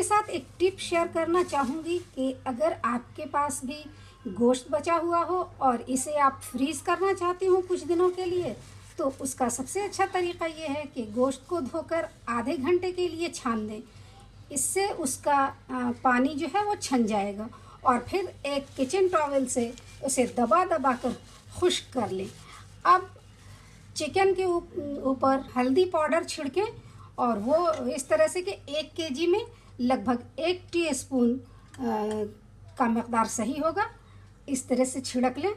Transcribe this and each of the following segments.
साथ एक tip share करना चाहूँगी कि अगर आपके पास भी गोश्त बचा हुआ हो और इसे आप फ्रीज़ करना चाहते हो कुछ दिनों के लिए, तो उसका सबसे अच्छा तरीका ये है कि गोश्त को धोकर आधे घंटे के लिए छान दें। इससे उसका पानी जो है वो छन जाएगा और फिर एक किचन टॉवल से उसे दबा दबा कर खुश्क कर लें। अब चिकन के ऊपर हल्दी पाउडर छिड़कें और वो इस तरह से कि 1 केजी में लगभग 1 टीस्पून का मकदार सही होगा, इस तरह से छिड़क लें।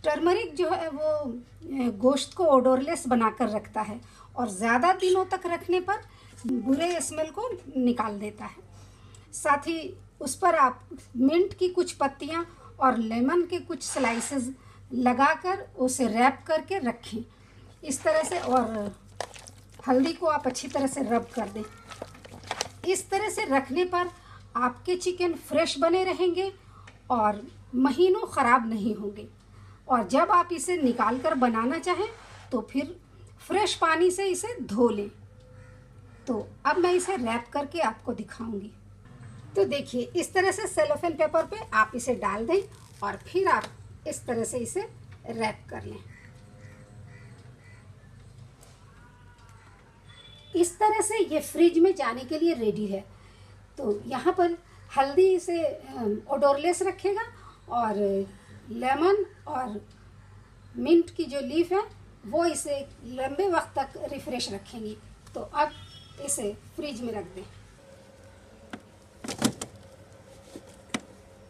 टर्मरिक जो है वो गोश्त को ओडोरलेस बनाकर रखता है और ज़्यादा दिनों तक रखने पर बुरे स्मेल को निकाल देता है। साथ ही उस पर आप मिंट की कुछ पत्तियां और लेमन के कुछ स्लाइसेस लगाकर उसे रैप करके रखें इस तरह से, और हल्दी को आप अच्छी तरह से रब कर दें। इस तरह से रखने पर आपके चिकन फ्रेश बने रहेंगे और महीनों ख़राब नहीं होंगे। और जब आप इसे निकाल कर बनाना चाहें तो फिर फ्रेश पानी से इसे धो लें। तो अब मैं इसे रैप करके आपको दिखाऊंगी। तो देखिए, इस तरह से सेलोफेन पेपर पे आप इसे डाल दें और फिर आप इस तरह से इसे रैप कर लें। इस तरह से ये फ्रिज में जाने के लिए रेडी है। तो यहाँ पर हल्दी इसे ओडोरलेस रखेगा और लेमन और मिंट की जो लीफ है वो इसे लंबे वक्त तक रिफ्रेश रखेंगी। तो अब इसे फ्रिज में रख दें।